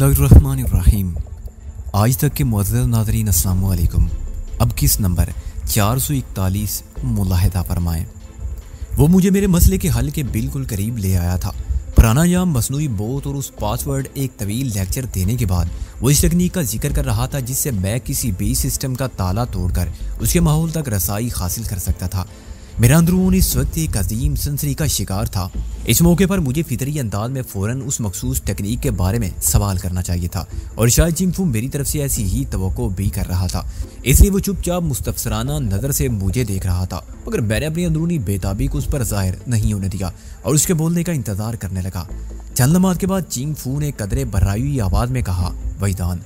बिस्मिल्लाहिर्रहमानिर्रहीम। आज तक के मुअज़्ज़ज़ नाज़रीन अस्सलाम वालेकुम। अब किस नंबर 441 मुलाहिदा फरमाएं। वो मुझे मेरे मसले के हल के बिल्कुल करीब ले आया था। प्राणायाम, मसनूई बोत और उस पासवर्ड एक तवील लेक्चर देने के बाद वो इस तकनीक का जिक्र कर रहा था जिससे मैं किसी भी सिस्टम का ताला तोड़कर उसके माहौल तक रसाई हासिल कर सकता था। मेरा अंदरून इस वक्त एक अजीम सनसनी का शिकार था। इस मौके पर मुझे फितरी अंदाज में फ़ौरन उस मखसूस टेक्निक के बारे में सवाल करना चाहिए था और शायद चिंगफू मेरी तरफ से ऐसी ही तवक्को भी कर रहा था। इसलिए वो चुपचाप मुस्तफसराना नज़र से मुझे देख रहा था, मगर मैंने अपनी अंदरूनी बेताबी को उस पर जाहिर नहीं होने दिया और उसके बोलने का इंतज़ार करने लगा। चंद लम्हात के बाद चिंगफू ने कदरे बर्राई हुई आवाज़ में कहा, वहीदान,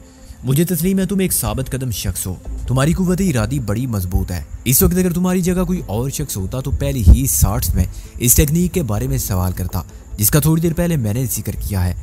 मुझे तस्लीम है तुम एक साबित कदम शख्स हो। तुम्हारी कुव्वत इरादी बड़ी मजबूत है। इस वक्त अगर तुम्हारी जगह कोई और शख्स होता तो पहले ही शॉर्ट्स में इस टेक्निक के बारे में सवाल करता जिसका थोड़ी देर पहले मैंने जिक्र किया है।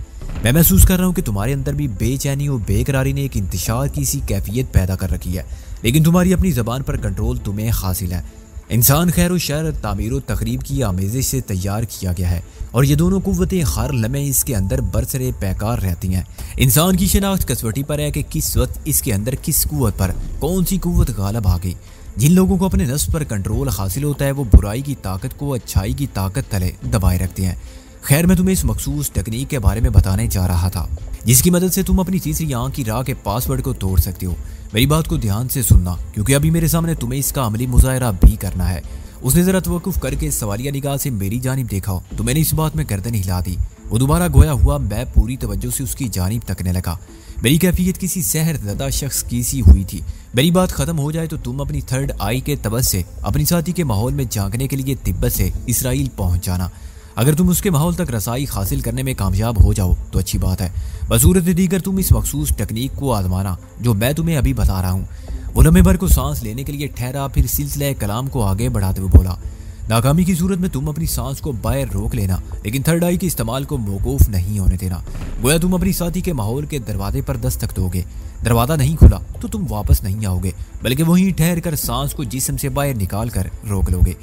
मैं महसूस कर रहा हूँ कि तुम्हारे अंदर भी बेचैनी और बेकरारी ने एक इंतशार की सी कैफियत पैदा कर रखी है, लेकिन तुम्हारी अपनी ज़बान पर कंट्रोल तुम्हें हासिल है। इंसान खैर व शर, तामीर व तकरीब की आमेज़श से तैयार किया गया है और ये दोनों कुव्वतें हर लम्हे इसके अंदर बरसरे पैकार रहती हैं। इंसान की शनाख्त कसवटी पर है कि किस वक्त इसके अंदर किस कुव्वत पर कौन सी कुव्वत गालब आ गई। जिन लोगों को अपने नफ्स पर कंट्रोल हासिल होता है वो बुराई की ताकत को अच्छाई की ताकत तले दबाए रखते हैं। खैर, मैं तुम्हें इस मखसूस तकनीक के बारे में बताने जा रहा था जिसकी मदद से तुम अपनी तीसरी आंख की राह के पासवर्ड को तोड़ सकते हो। मेरी बात को ध्यान से सुनना, क्योंकि अभी मेरे सामने तुम्हें इसका अमली मुजाहरा भी करना है। उसने जरा तवक्कुफ करके सवालिया निगाह से मेरी जानिब देखा तो मैंने इस बात में गर्दन हिला दी। वो दोबारा गोया हुआ, मैं पूरी तवज्जो से उसकी जानिब तकने लगा। मेरी कैफियत किसी सहरज़दा शख्स की सी हुई थी। मेरी बात खत्म हो जाए तो तुम अपनी थर्ड आई के तवज से अपनी साथी के माहौल में झांकने के लिए तिब्बत से इसराइल पहुंच जाना। अगर तुम उसके माहौल तक रसाई हासिल करने में कामयाब हो जाओ तो अच्छी बात है। बसूरत दीगर तुम इस मखसूस तकनीक को आजमाना जो मैं तुम्हें अभी बता रहा हूँ। वो लम्हे भर को सांस लेने के लिए ठहरा, फिर सिलसिले कलाम को आगे बढ़ाते हुए बोला, नाकामी की सूरत में तुम अपनी सांस को बाहर रोक लेना, लेकिन थर्ड आई के इस्तेमाल को मौकूफ नहीं होने देना। गोया तुम अपनी साथी के माहौल के दरवाजे पर दस्तक दोगे। दरवाजा नहीं खुला तो तुम वापस नहीं आओगे, बल्कि वहीं ठहर कर सांस को जिस्म से बाहर निकाल कर रोक लोगे।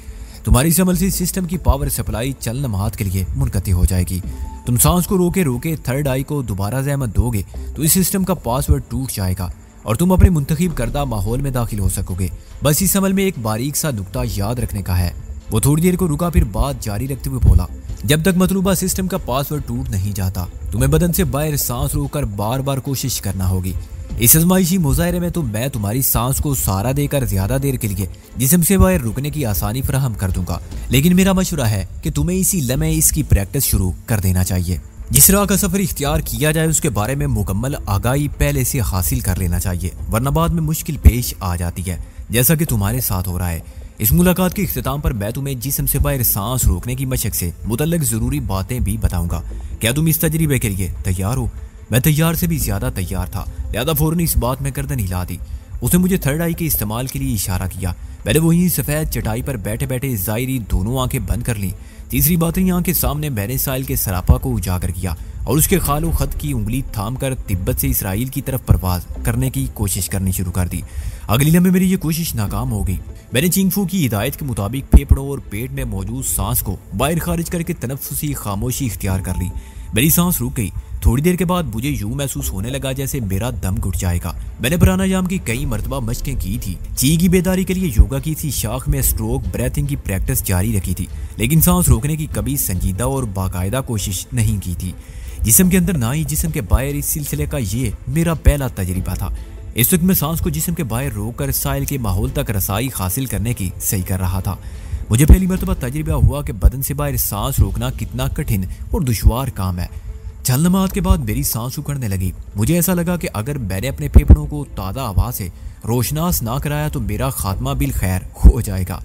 तुम्हारी इस अमल से सिस्टम की पावर सप्लाई चंद लम्हात के लिए मुनक़ती हो जाएगी। तुम सांस को रोके रोके थर्ड आई को दोबारा ज़हमत दोगे तो इस सिस्टम का पासवर्ड टूट जाएगा और तुम अपने मुंतखब करदा माहौल में दाखिल हो सकोगे। बस इस अमल में एक बारीक सा नुक्ता याद रखने का है। वो थोड़ी देर को रुका, फिर बात जारी रखते हुए बोला, जब तक मतलूबा सिस्टम का पासवर्ड टूट नहीं जाता तुम्हें बदन से बाहर सांस रोककर बार बार कोशिश करना होगी। इस आजमाइशी मुजाहरे में तो मैं तुम्हारी सांस को सहारा देकर ज्यादा देर के लिए जिस्म से बाहर रुकने की आसानी फराहम कर दूंगा, लेकिन मेरा मशवरा है कि तुम्हें इसी लम्हे इसकी प्रैक्टिस शुरू कर देना चाहिए। जिस राह का सफर इख्तियार किया जाए उसके बारे में मुकम्मल आगाही पहले से हासिल कर लेना चाहिए, वरना बाद में मुश्किल पेश आ जाती है, जैसा कि तुम्हारे साथ हो रहा है। इस मुलाकात के इख्तिताम पर मैं तुम्हें जिस्म से बाहर सांस रोकने की मशक से मुतल्लिक जरूरी बातें भी बताऊंगा। क्या तुम इस तजरीबे के लिए तैयार हो? मैं तैयार से भी ज्यादा तैयार था, लिहाजा फौरन इस बात में गर्दन हिला दी। उसने मुझे थर्ड आई के इस्तेमाल के लिए इशारा किया। मैंने वहीं सफेद चटाई पर बैठे बैठे जायरी दोनों आंखें बंद कर ली। तीसरी बातरी आंख के सामने मैंने साहिल के सरापा को उजागर किया और उसके खालो खत की उंगली थाम कर तिब्बत से इसराइल की तरफ परवाज करने की कोशिश करनी शुरू कर दी। अगली लम्हे मेरी ये कोशिश नाकाम हो गई। मैंने चिंगफू की हिदायत के मुताबिक फेफड़ों और पेट में मौजूद सांस को बाहर खारिज करके तनफ्फुसी खामोशी इख्तियार कर ली। मेरी सांस रुक गई। थोड़ी देर के बाद मुझे यूं महसूस होने लगा जैसे मेरा दम घुट जाएगा। मैंने प्राणायाम की कई मरतबा मशकें की थी, ची की बेदारी के लिए योगा की थी, शाख में स्ट्रोक ब्रेथिंग की प्रैक्टिस जारी रखी थी, लेकिन सांस रोकने की कभी संजीदा और बाकायदा कोशिश नहीं की थी। जिस्म के अंदर ना ही जिस्म के बाहर इस सिलसिले का ये मेरा पहला तजर्बा था। इस वक्त मैं सांस को जिस्म के बाहर रोककर साहिल के माहौल तक रसाई हासिल करने की सही कर रहा था। मुझे पहली मरतबा तजर्बा हुआ कि बदन से बाहर सांस रोकना कितना कठिन और दुश्वार काम है। चंद लम्हात के बाद मेरी सांस उखड़ने लगी। मुझे ऐसा लगा कि अगर मैंने अपने फेफड़ों को ताज़ा हवा से रोशनास ना कराया तो मेरा खात्मा बिल खैर हो जाएगा।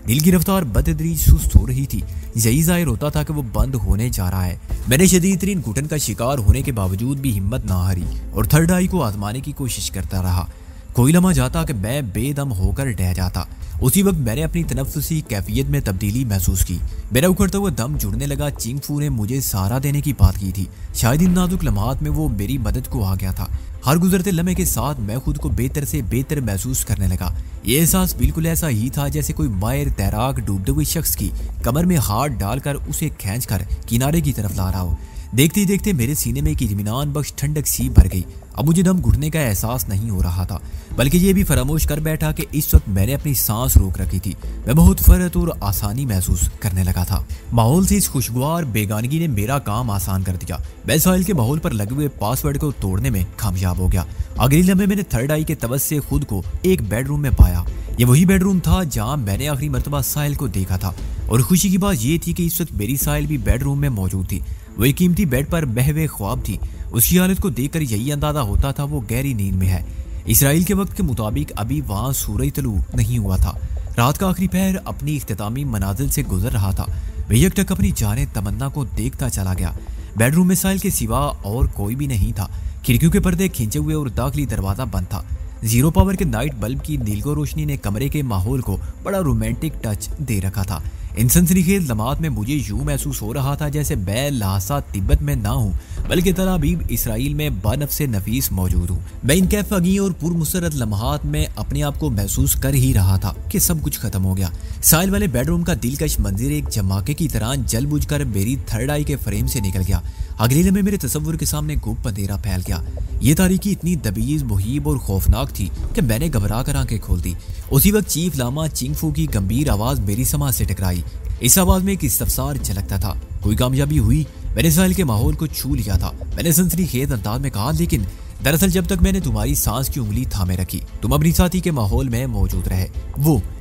दिल की रफ्तार बतदरीज सुस्त हो रही थी। यही जाहिर होता था कि वो बंद होने जा रहा है। मैंने शदीद तरीन घुटन का शिकार होने के बावजूद भी हिम्मत ना हारी और थर्ड आई को आजमाने की कोशिश करता रहा। कोई लम्हा जाता कि मैं बेदम होकर ढह जाता। उसी वक्त मैंने अपनी तनफ्फुसी कैफियत में तब्दीली महसूस की। मेरा उखड़ता हुआ दम जुड़ने लगा। चिंगफू ने मुझे सहारा देने की बात की थी। शायद इन नाजुक लम्हात में वो मेरी मदद को आ गया था। हर गुजरते लम्हे के साथ मैं खुद को बेहतर से बेहतर महसूस करने लगा। ये एहसास बिल्कुल ऐसा ही था जैसे कोई माहिर तैराक डूबते हुए शख्स की कमर में हाथ डालकर उसे खींचकर किनारे की तरफ ला रहा हो। देखते ही देखते मेरे सीने में एक इत्मीनान बख्श ठंडक सी भर गई। अब मुझे दम घुटने का एहसास नहीं हो रहा था, बल्कि ये भी फरामोश कर बैठा कि इस वक्त मैंने अपनी सांस रोक रखी थी। मैं बहुत फरत और आसानी महसूस करने लगा था। माहौल से इस खुशगवार बेगानगी ने मेरा काम आसान कर दिया। मैं साहिल के माहौल पर लगे हुए पासवर्ड को तोड़ने में कामयाब हो गया। अगले लम्हे मैंने थर्ड आई के तवस से खुद को एक बेडरूम में पाया। ये वही बेडरूम था जहाँ मैंने आखिरी मरतबा साहिल को देखा था, और खुशी की बात ये थी कि इस वक्त मेरी साहिल भी बेडरूम में मौजूद थी। वही कीमती बेड पर बहवे ख्वाब थी। उसकी हालत को देखकर यही अंदाजा होता था वो गहरी नींद में है। इसराइल के वक्त के मुताबिक अभी वहाँ सूरज तलू नहीं हुआ था। रात का आखिरी पहर अपनी इख्तितामी मनाजिल से गुजर रहा था। मैं यकटक अपनी जाने तमन्ना को देखता चला गया। बेडरूम में साहिल के सिवा और कोई भी नहीं था। खिड़कियों के पर्दे खींचे हुए और दाखिली दरवाजा बंद था। जीरो पावर के नाइट बल्ब की नीलगो रोशनी ने कमरे के माहौल को बड़ा रोमांटिक टच दे रखा था। इन सनसनीखेज लम्हात में मुझे यूं महसूस हो रहा था जैसे मैं लहासा तिब्बत में ना हूं, बल्कि तल अबीब इसराइल में बनफ्स नफीस मौजूद हूं। मैं इन कैफगी और पुरमुसरत लम्हात में अपने आप को महसूस कर ही रहा था कि सब कुछ खत्म हो गया। साहिल वाले बेडरूम का दिलकश मंजर एक जमाके की तरह जल बुझ कर मेरी थर्ड आई के फ्रेम से निकल गया। अगले लम्हे मेरे तस्वुर के सामने गुप्त अंधेरा फैल गया। ये तारीकी इतनी दबीज, मुहीब और खौफनाक थी कि मैंने घबरा कर आंखें खोल दी। उसी वक्त चीफ लामा चिंगफू की गंभीर आवाज मेरी समाज से टकराई। इस आवाज में एक इस्तफसार झलकता था। कोई कामयाबी हुई? मैंने साहिल के माहौल को छू लिया था। मैंने सनसनीखेज अंदाज में कहा, लेकिन दरअसल जब तक मैंने तुम्हारी सांस की उंगली थामे रखी, तुम अपनी साथी के माहौल में मौजूद रहे।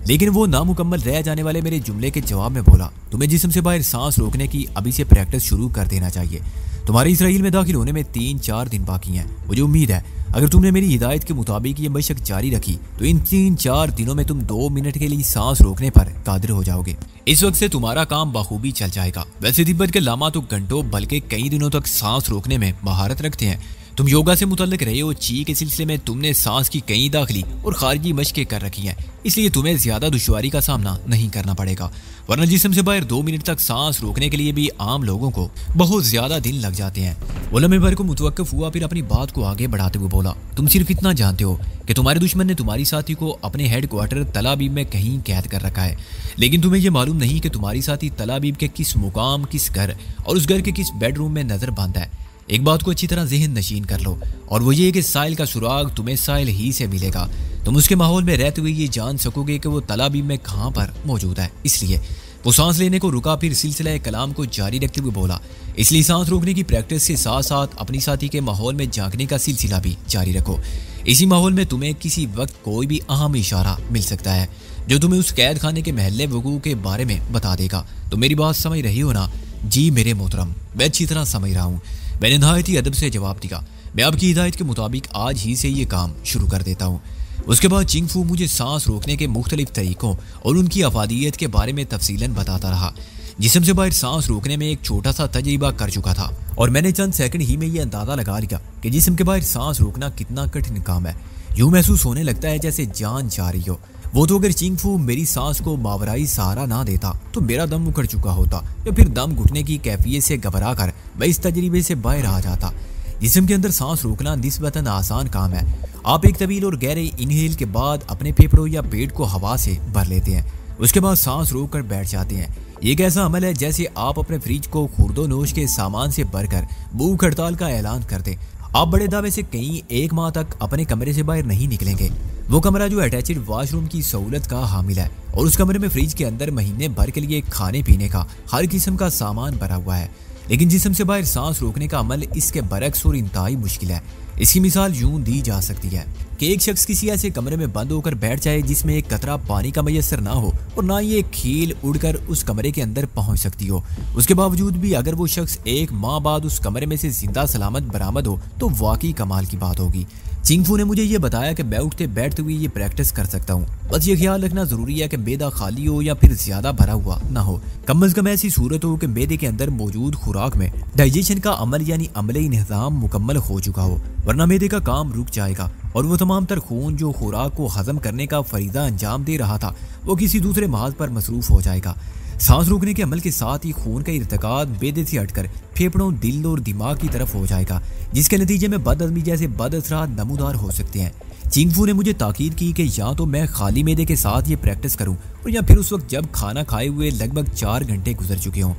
लेकिन वो नामुकम्मल रह जाने वाले मेरे जुमले के जवाब में बोला, तुम्हें जिस्म से बाहर सांस रोकने की अभी से प्रैक्टिस शुरू कर देना चाहिए। तुम्हारे इसराइल में दाखिल होने में 3-4 दिन बाकी हैं। मुझे उम्मीद है अगर तुमने मेरी हिदायत के मुताबिक ये मशक जारी रखी तो इन 3-4 दिनों में तुम 2 मिनट के लिए सांस रोकने पर कादिर हो जाओगे। इस वक्त से तुम्हारा काम बखूबी चल जाएगा। वैसे तिब्बत के लामा तो घंटों बल्कि कई दिनों तक सांस रोकने में महारत रखते हैं। तुम योगा से मुतल्लिक रहे हो। ची के सिलसिले में तुमने सांस की कई दाखिली और खारिजी मशकें कर रखी हैं, इसलिए तुम्हें ज्यादा दुश्वारी का सामना नहीं करना पड़ेगा। वरना जिस्म से बाहर 2 मिनट तक सांस रोकने के लिए भी आम लोगों को बहुत ज्यादा दिन लग जाते हैं। वो लम्हे भर को मुतवक्किफ हुआ, फिर अपनी बात को आगे बढ़ाते हुए बोला, तुम सिर्फ इतना जानते हो कि तुम्हारे दुश्मन ने तुम्हारी साथी को अपने हेडक्वार्टर तल अबीब में कहीं कैद कर रखा है, लेकिन तुम्हें यह मालूम नहीं कि तुम्हारी साथी तल अबीब के किस मुकाम, किस घर और उस घर के किस बेडरूम में नजर बंद है। एक बात को अच्छी तरह ज़हन नशीन कर लो, और वो ये कि साहिल का सुराग तुम्हें साहिल ही से मिलेगा। तुम उसके माहौल में रहते हुए ये जान सकोगे कि वो तल अबीब में कहाँ पर मौजूद है। इसलिए वो सांस लेने को रुका, फिर सिलसिला कलाम को जारी रखते हुए बोला, इसलिए सांस रोकने की प्रैक्टिस के साथ साथ अपनी साथी के माहौल में झांकने का सिलसिला भी जारी रखो। इसी माहौल में तुम्हें किसी वक्त कोई भी अहम इशारा मिल सकता है जो तुम्हें उस कैद खाने के महल्ले वकूअ के बारे में बता देगा। तो मेरी बात समझ रही हो ना? जी मेरे मोहतरम, मैं अच्छी तरह समझ रहा हूँ। मैंने नहायत ही अदब से जवाब दिया। मैं आपकी हिदायत के मुताबिक आज ही से ये काम शुरू कर देता हूँ। उसके बाद चिंगफू मुझे सांस रोकने के मुख्तलिफ तरीकों और उनकी अफादियत के बारे में तफसीलन बताता रहा। जिस्म से बाहर सांस रोकने में एक छोटा सा तजर्बा कर चुका था, और मैंने चंद सेकंड ही में ये अंदाजा लगा लिया कि जिस्म के बाहर सांस रोकना कितना कठिन काम है। यूं महसूस होने लगता है जैसे जान जा रही हो। वो तो अगर चिंगफू मेरी सांस को मावराई सहारा ना देता तो मेरा दम उखड़ चुका होता, या फिर दम घुटने की कैफियत से घबरा कर मैं इस तजर्बे से बाहर आ जाता। जिस्म के अंदर सांस रोकना निस्बतन आसान काम है। आप एक तवील और गहरे इनहेल के बाद अपने फेफड़ों या पेट को हवा से भर लेते हैं, उसके बाद सांस रोक कर बैठ जाते हैं। ये एक ऐसा अमल है जैसे आप अपने फ्रिज को खुर्दोनोश के सामान से भरकर भूख हड़ताल का ऐलान कर दें। आप बड़े दावे से कहीं 1 माह तक अपने कमरे से बाहर नहीं निकलेंगे। वो कमरा जो अटैच्ड वॉशरूम की सहूलत का हामिल है, और उस कमरे में फ्रिज के अंदर महीने भर के लिए खाने पीने का हर किस्म का सामान भरा हुआ है। लेकिन जिस्म से बाहर सांस रोकने का अमल इसके बरक्स और इंतहाई मुश्किल है। इसकी मिसाल यूं दी जा सकती है कि एक शख्स किसी ऐसे कमरे में बंद होकर बैठ जाए जिसमें एक कतरा पानी का मैसर ना हो, और ना ही एक खील उड़कर उस कमरे के अंदर पहुंच सकती हो। उसके बावजूद भी अगर वो शख्स 1 माह बाद उस कमरे में से जिंदा सलामत बरामद हो तो वाकई कमाल की बात होगी। चिंगफू ने मुझे ये बताया कि मैं उठते बैठते हुए ये प्रैक्टिस कर सकता हूँ। बस ये ख्याल रखना जरूरी है कि मैदा खाली हो या फिर ज्यादा भरा हुआ ना हो। कम अज कम ऐसी सूरत हो कि मैदे के अंदर मौजूद खुराक में डाइजेशन का अमल यानी अमले निज़ाम मुकम्मल हो चुका हो, वरना मैदे का काम रुक जाएगा और वो तमाम तर खून जो खुराक को हजम करने का फरीदा अंजाम दे रहा था वो किसी दूसरे महाज पर मसरूफ हो जाएगा। सांस रोकने के अमल के साथ ही खून का इर्तिकाद मैदे से हटकर फेफड़ों, दिल और दिमाग की तरफ हो जाएगा, जिसके नतीजे में बदहजमी जैसे बदअसरात नमूदार हो सकते हैं। चिंगफू ने मुझे ताकीद की कि या तो मैं खाली मैदे के साथ ये प्रैक्टिस करूं, और या फिर उस वक्त जब खाना खाए हुए लगभग 4 घंटे गुजर चुके हों।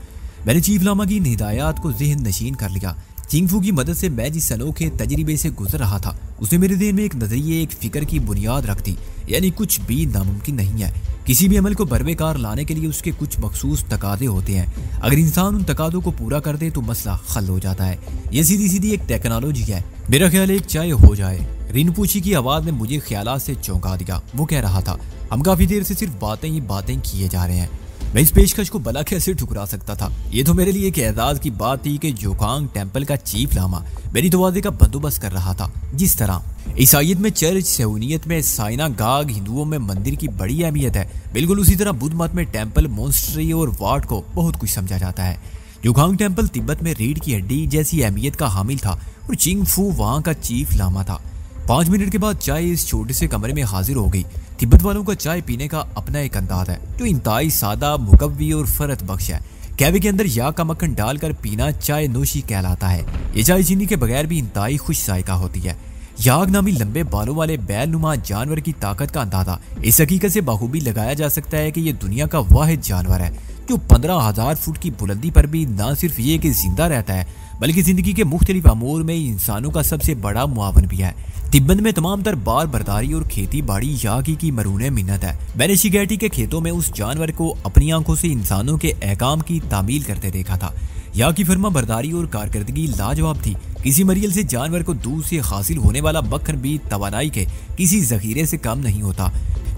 मैंने चीफ लामा की इन हिदायत को जहन नशीन कर लिया। चिंगफू की मदद से मैं जिस अनोखे तजर्बे से गुजर रहा था उसने मेरे दिल में एक नजरिए, एक फिक्र की बुनियाद रख दी। यानी कुछ भी नामुमकिन नहीं है। किसी भी अमल को बरवेकार लाने के लिए उसके कुछ मखसूस तकादे होते हैं। अगर इंसान उन तकादों को पूरा कर दे तो मसला हल हो जाता है। ये सीधी सीधी एक टेक्नोलॉजी है। मेरा ख्याल एक चाय हो जाए। रिनपुची की आवाज ने मुझे ख्यालात से चौंका दिया। वो कह रहा था, हम काफी देर से सिर्फ बातें ही बातें किए जा रहे हैं। मैं इस पेशकश को भला कैसे ठुकरा सकता था। ये तो मेरे लिए एक एजाज की बात थी कि जोखांग टेम्पल का चीफ लामा मेरी दरवाजे का बंदोबस्त कर रहा था। जिस तरह ईसाइयत में चर्च, सयूनियत में साइना गाग, हिंदुओं में मंदिर की बड़ी अहमियत है, बिल्कुल उसी तरह बुद्ध मत में टेम्पल, मोन्स्ट्री और वार्ड को बहुत कुछ समझा जाता है। जोखांग टेम्पल तिब्बत में रीढ़ की हड्डी जैसी अहमियत का हामिल था और चिंगफू वहां का चीफ लामा था। 5 मिनट के बाद चाय इस छोटे से कमरे में हाजिर हो गई। तिब्बत वालों का चाय पीने का अपना एक अंदाज है जो इंतहाई सादा, मुकव्वी और फरत बख्श है। कैवे के अंदर या का मक्खन डालकर पीना चाय नोशी कहलाता है। ये चाय चीनी के बगैर भी इंतहाई खुश जायका होती है। याग नामी लंबे बालों वाले बैलनुमा जानवर की ताकत का अंदाजा इस हकीकत से बखूबी लगाया जा सकता है कि ये दुनिया का वाहिद जानवर है जो 15,000 फुट की बुलंदी पर भी न सिर्फ ये कि जिंदा रहता है बल्कि जिंदगी के मुख्तलिफ अमूर में इंसानों का सबसे बड़ा मुआवन भी है। तिब्बत में तमाम तर बार बर्दारी और खेती बाड़ी यागी की मरूने मिन्नत है। मैंने शिगैटी के खेतों में उस जानवर को अपनी आंखों से इंसानों के अहकाम की तामील करते देखा था। या की फर्मा बरदारी और कारकर्दगी लाजवाब थी। किसी मरियल से जानवर को दूध से हासिल होने वाला मक्खन भी तवानाई के किसी जखीरे से कम नहीं होता।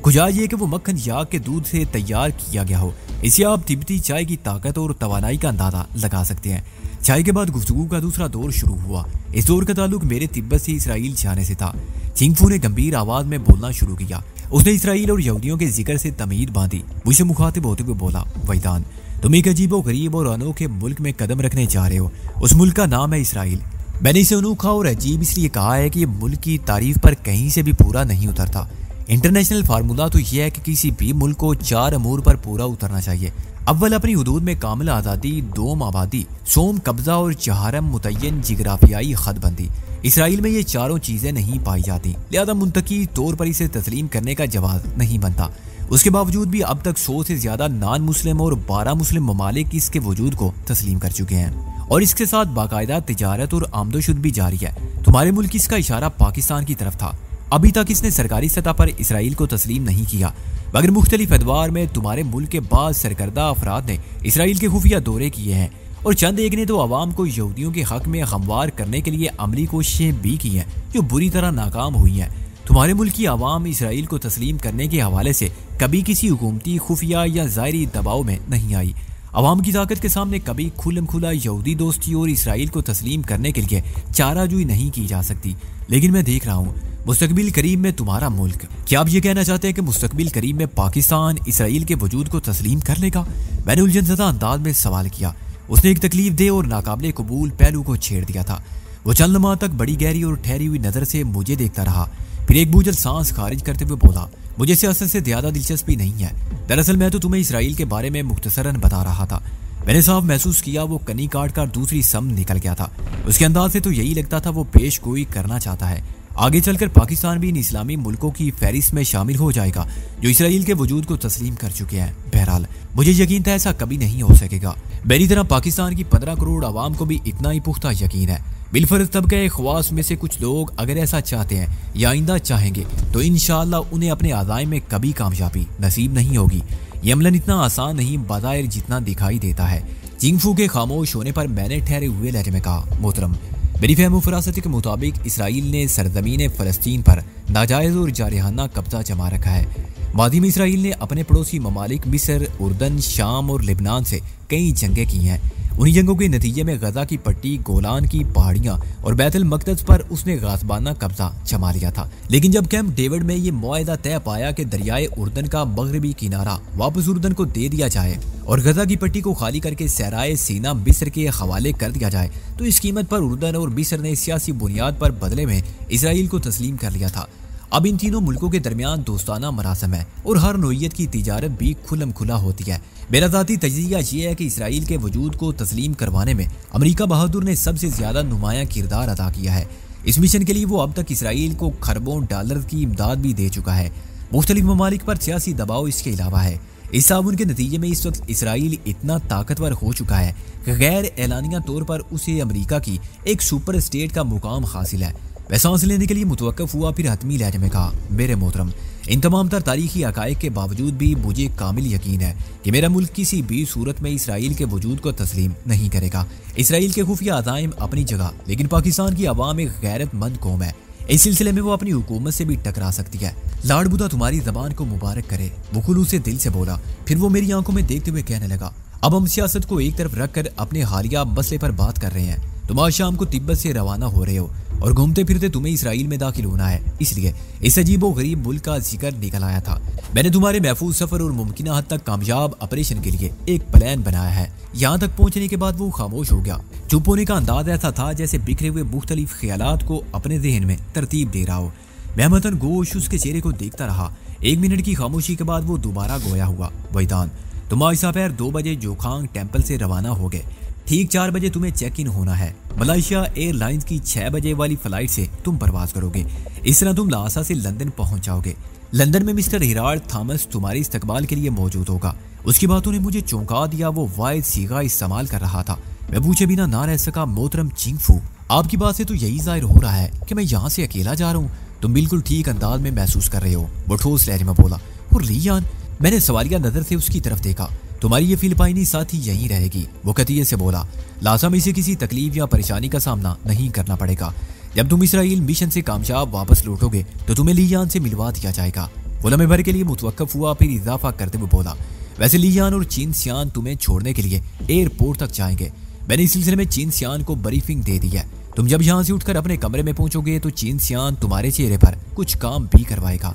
खुजा ये कि वो मक्खन याग के दूध से तैयार किया गया हो। इससे आप तिब्बती चाय की ताकत और तवानाई का अंदाजा लगा सकते हैं। चाय के बाद गुफ्तगू का दूसरा दौर शुरू हुआ। इस दौर का ताल्लुक मेरे तिब्बत से इसराइल जाने से था। चिंगफू ने गंभीर आवाज में बोलना शुरू किया। उसने इसराइल और यहूदियों के जिक्र से तमीद बांधी। मुझसे मुखातिब होते हुए बोला, वैदान, तुम एक अजीबो गरीब और अनोखे मुल्क में कदम रखने जा रहे हो। उस मुल्क का नाम है इसराइल। मैंने इसे अनोखा और अजीब इसलिए कहा है कि ये मुल्क की तारीफ पर कहीं से भी पूरा नहीं उतरता। इंटरनेशनल फार्मूला तो यह है कि किसी भी मुल्क को 4 अमूर पर पूरा उतरना चाहिए। अव्वल अपनी हुदूद में कामिल आज़ादी, दोम आबादी, सोम कब्जा और चहारम मुतय्यन जिग्राफियाई हदबंदी। इसराइल में ये चारों चीजें नहीं पाई जाती, लिहाजा मुंतकी तौर पर इसे तस्लीम करने का जवाब नहीं बनता। उसके बावजूद भी अब तक 100 से ज्यादा नॉन मुस्लिम और 12 मुस्लिम ममालिक इसके वजूद को तस्लीम कर चुके हैं और इसके साथ बाकायदा तिजारत और आमदोशुद भी जारी है। तुम्हारे मुल्क इसका इशारा पाकिस्तान की तरफ था। अभी तक इसने सरकारी सतह पर इसराइल को तस्लीम नहीं किया, मगर मुख्तलिफ अदवार में तुम्हारे मुल्क के बाद सरकर्दा अफराद ने इसराइल के खुफिया दौरे किए हैं और चंद एक ने तो अवाम को यहूदियों के हक में हमवार करने के लिए अमली कोशिशें भी की हैं जो बुरी तरह नाकाम हुई हैं। तुम्हारे मुल्क की आवाम इसराइल को तस्लीम करने के हवाले से कभी किसी हुकूमती, खुफिया या ज़ाहिरी दबाव में नहीं आई। अवाम की ताकत के सामने कभी खुल्लम खुला यहूदी दोस्ती और इसराइल को तस्लीम करने के लिए चाराजोई नहीं की जा सकती। लेकिन मैं देख रहा हूँ मुस्तकबिल करीब में तुम्हारा मुल्क, क्या आप ये कहना चाहते हैं कि मुस्तकबिल करीब में पाकिस्तान इसराइल के वजूद को तस्लीम कर लेगा? मैंने उलझनज़दा अंदाज में सवाल किया। उसने एक तकलीफ दे और नाकाबिले कबूल पहलू को छेड़ दिया था। वो चंद लम्हा तक बड़ी गहरी और ठहरी हुई नजर से मुझे देखता रहा, फिर एक बूझल सांस खारिज करते हुए बोला, मुझे सियासत से ज्यादा दिलचस्पी नहीं है। दरअसल मैं तो तुम्हें इसराइल के बारे में मुख्तसरन बता रहा था। मैंने साफ महसूस किया वो कनी काट कर दूसरी सम निकल गया था। उसके अंदाज से तो यही लगता था वो पेश गोई करना चाहता है। आगे चलकर पाकिस्तान भी इन इस्लामी मुल्कों की फहरिस्त में शामिल हो जाएगा जो इसराइल के वजूद को तस्लीम कर चुके हैं। बहरहाल मुझे यकीन था ऐसा कभी नहीं हो सकेगा। मेरी तरह पाकिस्तान की 15 करोड़ आवाम को भी इतना ही पुख्ता यकीन है। बिलफर्ज तबके ख्वास में से कुछ लोग अगर ऐसा चाहते हैं या आइंदा चाहेंगे तो इंशाअल्लाह उन्हें अपने आज़ाइम में कभी कामयाबी नसीब नहीं होगी। ये अमलन इतना आसान नहीं बज़ाहिर जितना दिखाई देता है। चिंगफू के खामोश होने पर मैंने ठहरे हुए लहजे में कहा, मोहतरम, मेरी फहम फरासती के मुताबिक इसराइल ने सरजमीन फ़लस्तीन पर नाजायज़ और जारहाना कब्जा जमा रखा है। मादी में इसराइल ने अपने पड़ोसी ममालिक मिस्र, उर्दन, शाम और लेबनान से कई जंगें की हैं। उन्हीं जंगों के नतीजे में गजा की पट्टी, गोलान की पहाड़ियां और बैतुल मक़दस पर उसने गासबाना कब्जा जमा लिया था। लेकिन जब कैंप डेविड में ये मुआहदा तय पाया कि दरियाए उर्दन का मगरबी किनारा वापस उर्दन को दे दिया जाए और गजा की पट्टी को खाली करके सहराए सीना मिस्र के हवाले कर दिया जाए, तो इस कीमत पर उर्दन और मिस्र ने सियासी बुनियाद पर बदले में इसराइल को तस्लीम कर लिया था। अब इन तीनों मुल्कों के दरमियान दोस्ताना मरासम है और हर नोयत की तिजारत भी खुल्लम खुला होती है। मेरा ज़ाती तजज़िया ये है कि इसराइल के वजूद को तस्लीम करवाने में अमेरिका बहादुर ने सबसे ज़्यादा नुमायां किरदार अदा किया है। इस मिशन के लिए वो अब तक इसराइल को खरबों डॉलर की इमदाद भी दे चुका है। मुख्तलिफ ममालिक पर सियासी दबाव इसके अलावा है। इस ताउन के नतीजे में इस वक्त इसराइल इतना ताकतवर हो चुका है कि गैर एलानिया तौर पर उसे अमेरिका की एक सुपर स्टेट का मुकाम हासिल है। वह सांस लेने के लिए मुतवक्किफ हुआ, फिर हतमी लहजे में कहा, मेरे मोहतरम, इन तमाम तर तारीखी हकायक के बावजूद भी मुझे कामिल यकीन है कि मेरा मुल्क किसी भी सूरत में इसराइल के वजूद को तस्लीम नहीं करेगा। इसराइल के खुफिया अज़ाइम अपनी जगह, लेकिन पाकिस्तान की आवाम एक गैरतमंद कौम है। इस सिलसिले में वो अपनी हुकूमत से भी टकरा सकती है। लाड बुदा तुम्हारी जबान को मुबारक करे, वो खुलूस से दिल से बोला। फिर वो मेरी आंखों में देखते हुए कहने लगा, अब हम सियासत को एक तरफ रखकर अपने हालिया मसले पर बात कर रहे हैं। तुम आज शाम को तिब्बत से रवाना हो रहे हो और घूमते फिरते तुम्हें इसराइल में दाखिल होना है, इसलिए इस अजीबो गरीब मुल्क का जिक्र निकल आया था। मैंने तुम्हारे महफूज सफर और मुमकिन हद तक कामयाब ऑपरेशन के लिए एक प्लान बनाया है। यहाँ तक पहुँचने के बाद वो खामोश हो गया। चुप होने का अंदाज ऐसा था जैसे बिखरे हुए मुख्तलिफ ख्यालात को अपने जहन में तरतीब दे रहा हो। मैं मतन गोश उसके चेहरे को देखता रहा। 1 मिनट की खामोशी के बाद वो दोबारा गोया हुआ, वैदान, तुम आज दोपहर 2 बजे जोखांग टेम्पल से रवाना हो गए। ठीक 4 बजे तुम्हें चेक इन होना है। मलेशिया एयरलाइंस की 6 बजे वाली फ्लाइट से तुम परवाज करोगे। इस तरह तुम लासा से लंदन पहुंच जाओगे। लंदन में मिस्टर हिराल्ड थॉमस तुम्हारे इस्तकबाल के लिए मौजूद होगा। उसकी बातों ने मुझे चौंका दिया। वो वायद सीगा इस्तेमाल कर रहा था। मैं पूछे बिना ना रह सका, मोहतरम चिंगफू, आपकी बात से तो यही जाहिर हो रहा है कि मैं यहाँ से अकेला जा रहा हूँ। तुम बिल्कुल ठीक अंदाज में महसूस कर रहे हो, वो ठोस लहजे में बोला। और लियान, मैंने सवालिया नजर से उसकी तरफ देखा। तुम्हारी ये फिलिपाइनी साथी यहीं रहेगी, वो कतिये से बोला। लासा में इसे किसी तकलीफ या परेशानी का सामना नहीं करना पड़ेगा। जब तुम इसराइल मिशन से कामयाब वापस लौटोगे तो तुम्हें लियान से मिलवा दिया जाएगा। वो लम्हे भर के लिए मुतवक्किफ हुआ, फिर इजाफा करते हुए बोला, वैसे लियान और चीन सियान तुम्हें छोड़ने के लिए एयरपोर्ट तक जाएंगे। मैंने इस सिलसिले में चीन सियान को ब्रीफिंग दे दी है। तुम जब यहाँ से उठकर अपने कमरे में पहुंचोगे तो चीन सियान तुम्हारे चेहरे पर कुछ काम भी करवाएगा।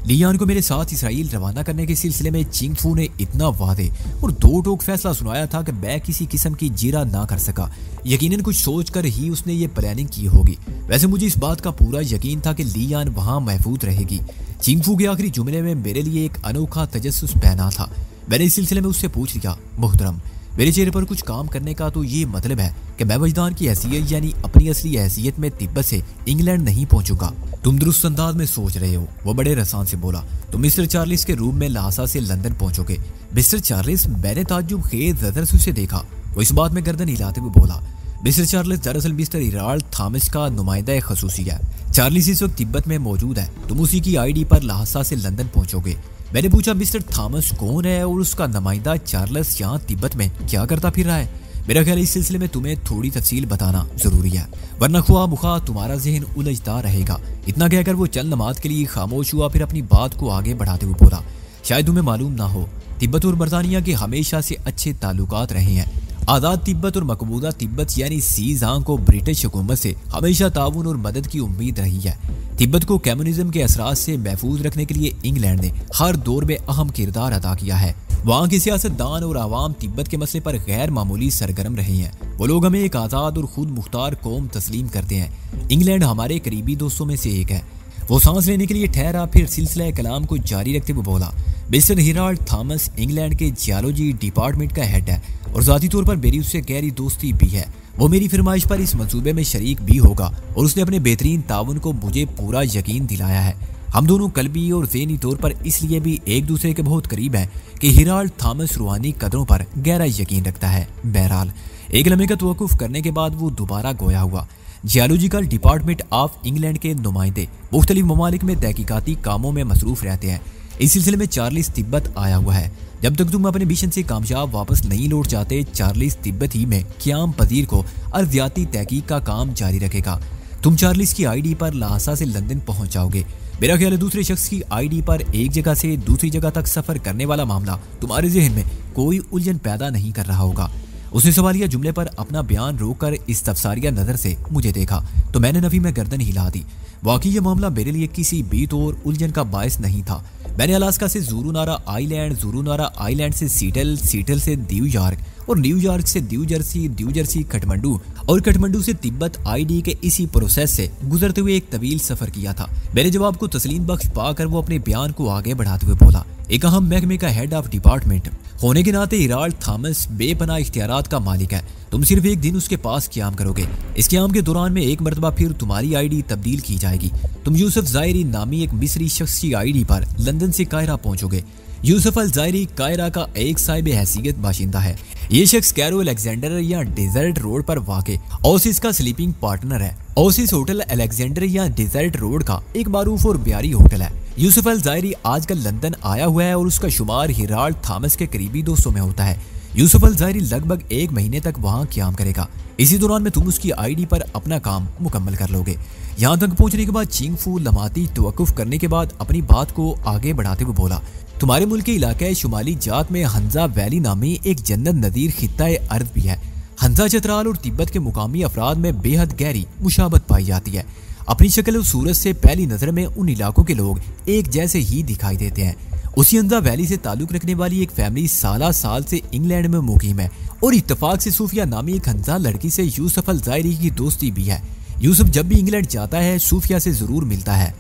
लियान को मेरे साथ इसराइल रवाना करने के सिलसिले में चिंगफू ने इतना वादे और 2 टोक फैसला सुनाया था कि मैं किसी किस्म की जीरा ना कर सका। यकीनन कुछ सोचकर ही उसने ये प्लानिंग की होगी। वैसे मुझे इस बात का पूरा यकीन था कि लियान वहाँ महफूज रहेगी। चिंगफू के आखिरी जुमले में मेरे लिए एक अनोखा तजस्सुस पहना था। मैंने इस सिलसिले में उससे पूछ लिया, मोहतरम, मेरे चेहरे पर कुछ काम करने का तो ये मतलब है कि मैं वजदान की हैसियत यानी अपनी असली हैसियत में तिब्बत से इंग्लैंड नहीं पहुंचूंगा। तुम दुरुस्त अंदाज में सोच रहे हो, वो बड़े रसान से बोला। तुम मिस्टर चार्लिस के रूम में लासा से लंदन पहुंचोगे। मिस्टर चार्लिस, मैंने ताज्जुब खेज नजर से उसे देखा। वो इस बात में गर्दन हिलाते हुए बोला, मिस्टर चार्लिस दरअसल मिस्टर हिराल्ड थॉमस का नुमाइंदा खसूसी है। चार्लिस इस वक्त तिब्बत में मौजूद है। तुम उसी की आईडी पर लासा से लंदन पहुंचोगे। मैंने पूछा, मिस्टर थॉमस कौन है और उसका नुमाइंदा चार्ल्स यहाँ तिब्बत में क्या करता फिर रहा है? मेरा ख्याल इस सिलसिले में तुम्हें थोड़ी तफसील बताना जरूरी है, वरना ख्वाह मुखा तुम्हारा जहन उलझता रहेगा। इतना कहकर वो चंद नमाज के लिए खामोश हुआ, फिर अपनी बात को आगे बढ़ाते हुए बोला, शायद तुम्हें मालूम ना हो, तिब्बत और बरतानिया के हमेशा से अच्छे ताल्लुकात रहे हैं। आज़ाद तिब्बत और मकबूजा तिब्बत यानी सीज़ांग को ब्रिटिश हुकूमत से हमेशा ताउन और मदद की उम्मीद रही है। तिब्बत को कम्युनिज्म के असरात से महफूज रखने के लिए इंग्लैंड ने हर दौर में अहम किरदार अदा किया है। वहाँ के सियासतदान और आवाम तिब्बत के मसले पर गैर मामूली सरगर्म रहे हैं। वो लोग हमें एक आज़ाद और खुद मुख्तार कौम तस्लीम करते हैं। इंग्लैंड हमारे करीबी दोस्तों में से एक है। वो सांस लेने के लिए ठहरा, फिर सिलसिला कलाम को जारी रखते हुए बोला, मिस्टर हिराल्ड थॉमस इंग्लैंड के जियोलॉजी डिपार्टमेंट का हेड है और ज़ाती तौर पर मेरी उससे गहरी दोस्ती भी है। वो मेरी फरमाइश पर इस मंसूबे में शरीक भी होगा और उसने अपने बेहतरीन ताउन को मुझे पूरा यकीन दिलाया है। हम दोनों कल्बी और ज़हनी तौर पर इसलिए भी एक दूसरे के बहुत करीब हैं कि हिराल्ड थॉमस रूहानी कदरों पर गहरा यकीन रखता है। बहरहाल, एक लम्हे का तवक्कुफ करने के बाद वो दोबारा गोया हुआ। जियोलॉजिकल डिपार्टमेंट ऑफ इंग्लैंड के नुमाइंदे मुख्तलिफ ममालिक में तहकीकाती कामों में मसरूफ रहते हैं। इस सिलसिले में चार्लिस तिब्बत आया हुआ है। जब तक तुम अपने मिशन से कामयाब वापस नहीं लौट जाते, चार्लिस तिब्बत ही में क़याम पजीर को अर्जियाती तहकीक का काम जारी रखेगा। तुम चार्लिस की आईडी पर लासा से लंदन पहुंच जाओगे। मेरा ख्याल है दूसरे शख्स की आईडी पर एक जगह से दूसरी जगह तक सफर करने वाला मामला तुम्हारे जहन में कोई उलझन पैदा नहीं कर रहा होगा। उसने सवालिया जुमले पर अपना बयान रोककर इस तफसारिया नजर से मुझे देखा तो मैंने नफी में गर्दन हिला दी। वाकई ये मामला मेरे लिए किसी भी तौर उलझन का बायस नहीं था। मैंने अलास्का से ज़ुरूनारा आइलैंड से सीटल, सीटल से न्यूयॉर्क और न्यूयॉर्क से न्यू जर्सी काठमांडू और काठमांडू से तिब्बत आईडी के इसी प्रोसेस से गुजरते हुए एक तवील सफर किया था। मेरे जवाब को तस्लीम बख्श पाकर वो अपने बयान को आगे बढ़ाते हुए बोला, एक अहम महकमे का हेड ऑफ डिपार्टमेंट होने के नाते हिराल्ड थॉमस बेपनाह इख्तियारात का मालिक है। तुम सिर्फ एक दिन उसके पास क़याम करोगे। इस क़याम के दौरान में एक मरतबा फिर तुम्हारी आईडी तब्दील की जाएगी। तुम यूसुफ ज़ायरी नामी एक मिस्री शख्स की आईडी पर लंदन से कायरा पहुंचोगे। यूसुफ अल ज़ायरी कायरा का एक साहिब हैसियत बाशिंदा है। ये शख्स कैरो अलेक्जेंडर या डेजर्ट रोड पर वाक़े ओसिस का स्लीपिंग पार्टनर है। ओसिस होटल अलेक्जेंडर या डेजर्ट रोड का एक मारूफ और प्यारी होटल है। यूसुफ अल ज़ायरी आजकल लंदन आया हुआ है और उसका शुमार हिराल्ड थॉमस के करीबी दोस्तों में होता है। यूसुफ अल ज़ायरी लगभग 1 महीने तक वहाँ क़याम करेगा। इसी दौरान में तुम उसकी आईडी पर अपना काम मुकम्मल कर लोगे। यहाँ तक पहुँचने के बाद चिंग फू लमाती तवक्कुफ करने के बाद अपनी बात को आगे बढ़ाते हुए बोला, तुम्हारे मुल्क के इलाके शुमाली जात में हंजा वैली नामी एक जन्नत नदीर खित्ता अर्द भी है। हंजा चतराल और तिब्बत के मुकामी अफराद में बेहद गहरी मुशाबत पाई जाती है। अपनी शक्ल और सूरत से पहली नजर में उन इलाकों के लोग एक जैसे ही दिखाई देते हैं। उसी हंजा वैली से ताल्लुक रखने वाली एक फैमिली साल से इंग्लैंड में मुकीम है और इत्तफाक से सूफिया नामी एक हंजा लड़की से यूसुफ अल ज़ायरी की दोस्ती भी है। यूसुफ जब भी इंग्लैंड जाता है सूफिया से जरूर मिलता है।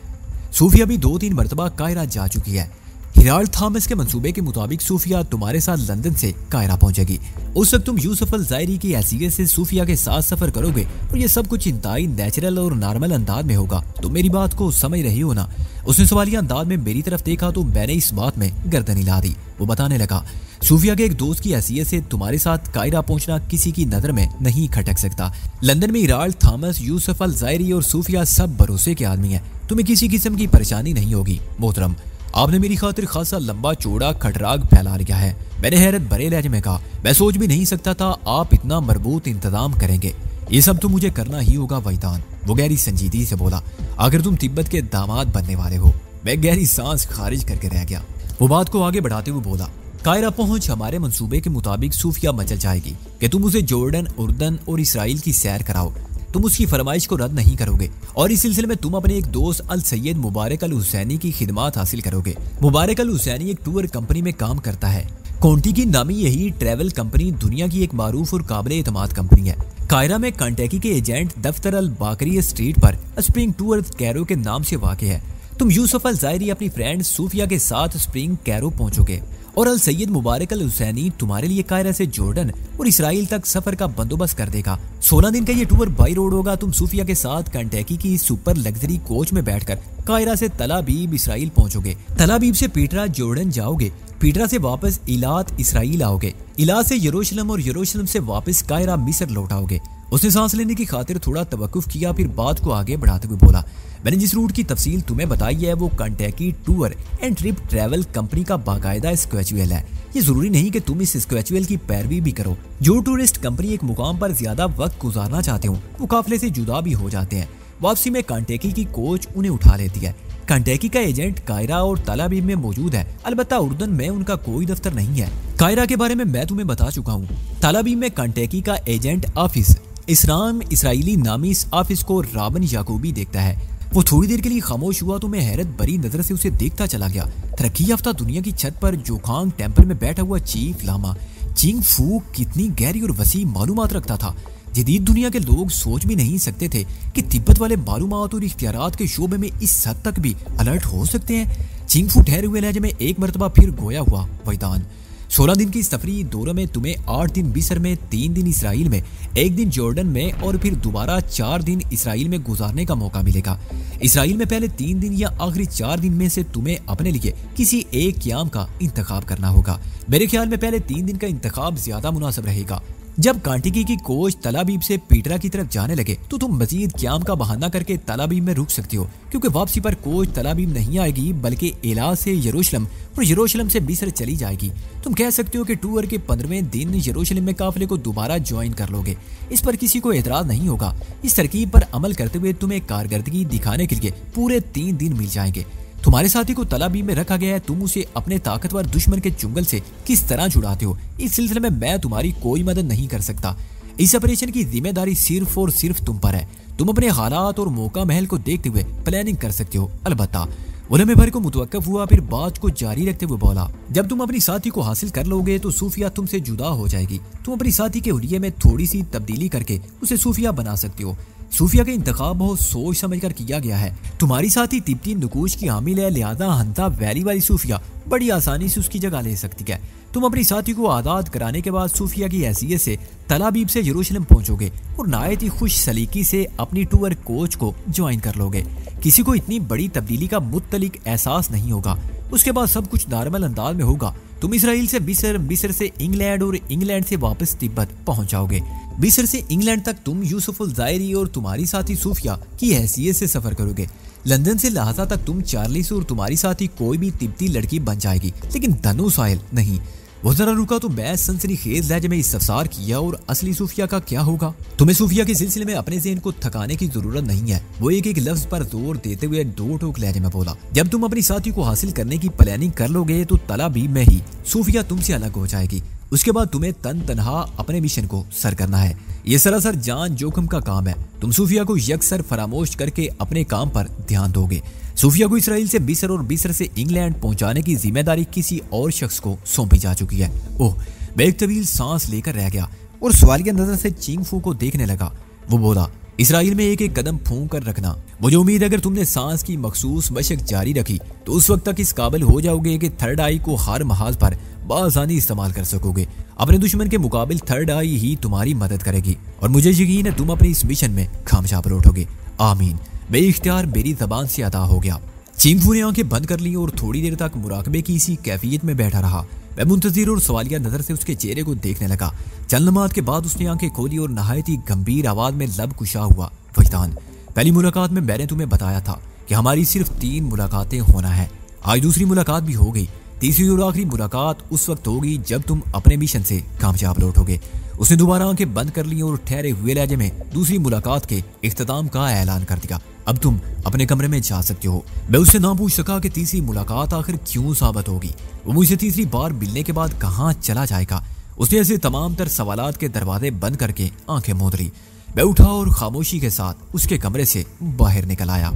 सूफिया भी 2-3 मरतबा कायरा जा चुकी है। हिराल्ड थॉमस के मंसूबे के मुताबिक सूफिया तुम्हारे साथ लंदन से कायरा पहुंचेगी। उस वक्त तुम यूसुफ अल ज़ायरी की हैसियत से सूफिया के साथ सफर करोगे और ये सब कुछ इंतहाई नेचुरल और नॉर्मल अंदाज में होगा। तुम मेरी बात को समझ रही हो ना? उसने सवालिया अंदाज में मेरी तरफ देखा तो मैंने इस बात में गर्दन हिला दी। वो बताने लगा, सूफिया के एक दोस्त की हैसियत से तुम्हारे साथ कायरा पहुंचना किसी की नजर में नहीं खटक सकता। लंदन में हिराल्ड थॉमस, यूसुफ अल ज़ायरी और सूफिया सब भरोसे के आदमी हैं। तुम्हें किसी किस्म की परेशानी नहीं होगी। मोहतरम, आपने मेरी खातिर खासा लंबा चौड़ा खटराग फैला लिया है। मैंने हैरत भरे लहजे में कहा, मैं सोच भी नहीं सकता था आप इतना मरबूत इंतजाम करेंगे। ये सब तो मुझे करना ही होगा वैदान। वो गहरी संजीदगी से बोला, अगर तुम तिब्बत के दामाद बनने वाले हो। मैं गहरी सांस खारिज करके रह गया। वो बात को आगे बढ़ाते हुए बोला, कायरा पहुंच हमारे मंसूबे के मुताबिक सूफिया मचल जाएगी कि तुम उसे जॉर्डन, उर्दन और इसराइल की सैर कराओ। तुम उसकी फरमाइश को रद्द नहीं करोगे और इस सिलसिले में तुम अपने एक दोस्त अल सैयद मुबारक अल हुसैनी की खिदमात हासिल करोगे। मुबारक अल हुसैनी एक टूर कंपनी में काम करता है। कोंटी की नामी यही ट्रैवल कंपनी दुनिया की एक मारूफ और काबिल एतमाद कंपनी है। कायरा में कंटेकी के एजेंट दफ्तर अल बाकरी स्ट्रीट पर स्प्रिंग टूर कैरो के नाम से वाक़े है। तुम यूसुफ अल ज़ायरी अपनी फ्रेंड सूफिया के साथ स्प्रिंग कैरो पहुंचोगे और अल सैयद मुबारक अल हुसैनी तुम्हारे लिए कायरा से जॉर्डन और इसराइल तक सफर का बंदोबस्त कर देगा। 16 दिन का ये टूर बाई रोड होगा। तुम सूफिया के साथ कंटेकी की सुपर लग्जरी कोच में बैठकर कायरा से तल अबीब इसराइल पहुंचोगे। तल अबीब से पीटरा जॉर्डन जाओगे। पीटरा से वापस इलात इसराइल आओगे। इलात से यरूशलेम और यरूशलेम से वापस कायरा मिस्र लौटाओगे। उसने सांस लेने की खातिर थोड़ा तवक्कुफ किया, फिर बात को आगे बढ़ाते हुए बोला, मैंने जिस रूट की तफसील तुम्हें बताई है वो Kentucky tour and trip travel company का बाकायदा स्केड्यूल है। ये जरूरी नहीं कि तुम इस स्केड्यूल की पैरवी भी करो। जो टूरिस्ट कंपनी एक मुकाम पर ज्यादा वक्त गुजारना चाहते हो वो काफिले से जुदा भी हो जाते हैं। वापसी में कंटेकी की कोच उन्हें उठा लेती है। कंटेकी का एजेंट कायरा और तल अबीब में मौजूद है। अलबत्ता उर्दन में उनका कोई दफ्तर नहीं है। कायरा के बारे में मैं तुम्हें बता चुका हूँ। तल अबीब में कंटेकी का एजेंट ऑफिस इसराम इसराइली नामी इस ऑफिस को राबन याकूबी देखता है। वो थोड़ी देर के लिए खामोश हुआ तो मैं हैरत भरी नजर से उसे देखता चला गया। तरक्की याफ्ता दुनिया की छत पर जोखांग टेम्पल में बैठा हुआ चीफ लामा चिंग फू कितनी गहरी और वसी मालूमात रखता था। जदीद दुनिया के लोग सोच भी नहीं सकते थे कि तिब्बत वाले मालूमात और इख्तियारात के शोबे में इस हद तक भी अलर्ट हो सकते हैं। चिंग फू ठहरे हुए लहजे में एक मरतबा फिर गोया हुआ, वैदान 16 दिन की सफरी दौरे में तुम्हें 8 दिन मिस्र में, 3 दिन इसराइल में, 1 दिन जॉर्डन में और फिर दोबारा 4 दिन इसराइल में गुजारने का मौका मिलेगा। इसराइल में पहले 3 दिन या आखिरी 4 दिन में से तुम्हें अपने लिए किसी एक क़याम का इंतखाब करना होगा। मेरे ख्याल में पहले 3 दिन का इंतखाब ज्यादा मुनासिब रहेगा। जब कांटिकी की कोच तल अबीब से पीटरा की तरफ जाने लगे तो तुम मजीद क़याम का बहाना करके तल अबीब में रुक सकते हो, क्योंकि वापसी पर कोच तल अबीब नहीं आएगी बल्कि इलाज से यरूशलेम और यरूशलेम से मिस्र चली जाएगी। तुम कह सकते हो कि टूर के 15वें दिन यरूशलेम में काफिले को दोबारा ज्वाइन कर लोगे। इस पर किसी को एतराज नहीं होगा। इस तरकीब पर अमल करते हुए तुम्हें कारकर्दगी दिखाने के लिए पूरे 3 दिन मिल जाएंगे। तुम्हारे साथी को तल अबीब में रखा गया है। तुम उसे अपने ताकतवर दुश्मन के चुंगल से किस तरह छुड़ाते हो, इस सिलसिले में मैं तुम्हारी कोई मदद नहीं कर सकता। इस ऑपरेशन की जिम्मेदारी सिर्फ और सिर्फ तुम पर है। तुम अपने हालात और मौका महल को देखते हुए प्लानिंग कर सकते हो। अलबत्ता उलमे भर को मुतवक्कफ हुआ, फिर बात को जारी रखते हुए बोला, जब तुम अपनी साथी को हासिल कर लोगे तो सूफिया तुमसे जुदा हो जाएगी। तुम अपनी साथी के हुलिये में थोड़ी सी तब्दीली करके उसे सूफिया बना सकते हो। सूफिया का इंतखाब बहुत सोच समझ कर किया गया है। तुम्हारी साथी तिब्बती नुकूश की हामिल है, लिहाजा हंता वैली वाली सूफिया बड़ी आसानी से उसकी जगह ले सकती है। तुम अपनी साथी को आदाद कराने के बाद सूफिया की हैसियत से तल अबीब से यरूशलेम पहुंचोगे और नायत ही खुश सलीकी से अपनी टूर कोच को ज्वाइन कर लोगे। किसी को इतनी बड़ी तब्दीली का मुत्तलिक एहसास नहीं होगा। उसके बाद सब कुछ नॉर्मल अंदाज में होगा। तुम इसराइल से मिस्र, मिस्र से इंग्लैंड और इंग्लैंड से वापस तिब्बत पहुंच जाओगे। मिस्र से इंग्लैंड तक तुम यूसुफुल ज़ायरी और तुम्हारी साथी सूफिया की हैसियत से सफर करोगे। लंदन से लाहौर तक तुम चार्लिस और तुम्हारी साथी कोई भी तिब्बती लड़की बन जाएगी, लेकिन धनु साहिल नहीं। वो जरा रुका तो मैं सनसनीखेज लहजे में इस्तफसार किया, और असली सूफिया का क्या होगा? तुम्हें सूफिया के सिलसिले में अपने ज़हन को थकाने की जरूरत नहीं है। वो एक एक लफ्ज पर जोर देते हुए दो टोक लहजे में बोला, जब तुम अपनी साथी को हासिल करने की प्लानिंग कर लोगे तो तला भी मैं ही। सूफिया तुमसे अलग हो जाएगी। उसके बाद तुम्हें तन तनहा अपने मिशन को सर करना है। ये सरासर जान जोखिम का काम है। तुम सूफिया को यकसर फरामोश करके अपने काम पर ध्यान दोगे। सूफिया को इसराइल से मिस्र और मिस्र से इंग्लैंड पहुंचाने की जिम्मेदारी किसी और शख्स को सौंपी जा चुकी है। ओह, मैं एक तवील सांस लेकर रह गया और सवालिया नजर से चिंग फू को देखने लगा। वो बोला, इसराइल में एक एक कदम फूंक कर रखना। मुझे उम्मीद है अगर तुमने सांस की मखसूस मशक जारी रखी तो उस वक्त तक इस काबिल हो जाओगे कि थर्ड आई को हर महाज पर बासानी इस्तेमाल कर सकोगे। अपने दुश्मन के मुकाबिल थर्ड आई ही तुम्हारी मदद करेगी, और मुझे यकीन है तुम अपनी इस मिशन में कामयाब लौटोगे। आमीन। बेइख्तियार मेरी जबान से अदा हो गया। चिंगफू ने आंखें बंद कर ली और थोड़ी देर तक मुराकबे की इसी कैफियत में बैठा रहा। मैं मुंतजिर और सवालिया नजर से उसके चेहरे को देखने लगा। चंद लम्हात के बाद उसने आंखें खोली और नहायत ही गंभीर आवाज में लब कुशा हुआ, वजदान, पहली मुलाकात में मैंने तुम्हें बताया था कि हमारी सिर्फ 3 मुलाकातें होना है। आज दूसरी मुलाकात भी हो गई। तीसरी और आखिरी मुलाकात उस वक्त होगी जब तुम अपने मिशन से कामयाब लौटोगे। उसने दोबारा आंखें बंद कर ली और ठहरे हुए लहजे में दूसरी मुलाकात के इख्तिताम का ऐलान कर दिया। अब तुम अपने कमरे में जा सकते हो। मैं उससे ना पूछ सका कि तीसरी मुलाकात आखिर क्यों साबित होगी। वो मुझसे तीसरी बार मिलने के बाद कहाँ चला जाएगा। उसने ऐसे तमाम तर सवालात के दरवाजे बंद करके आंखें मूंद ली। मैं उठा और खामोशी के साथ उसके कमरे से बाहर निकल आया।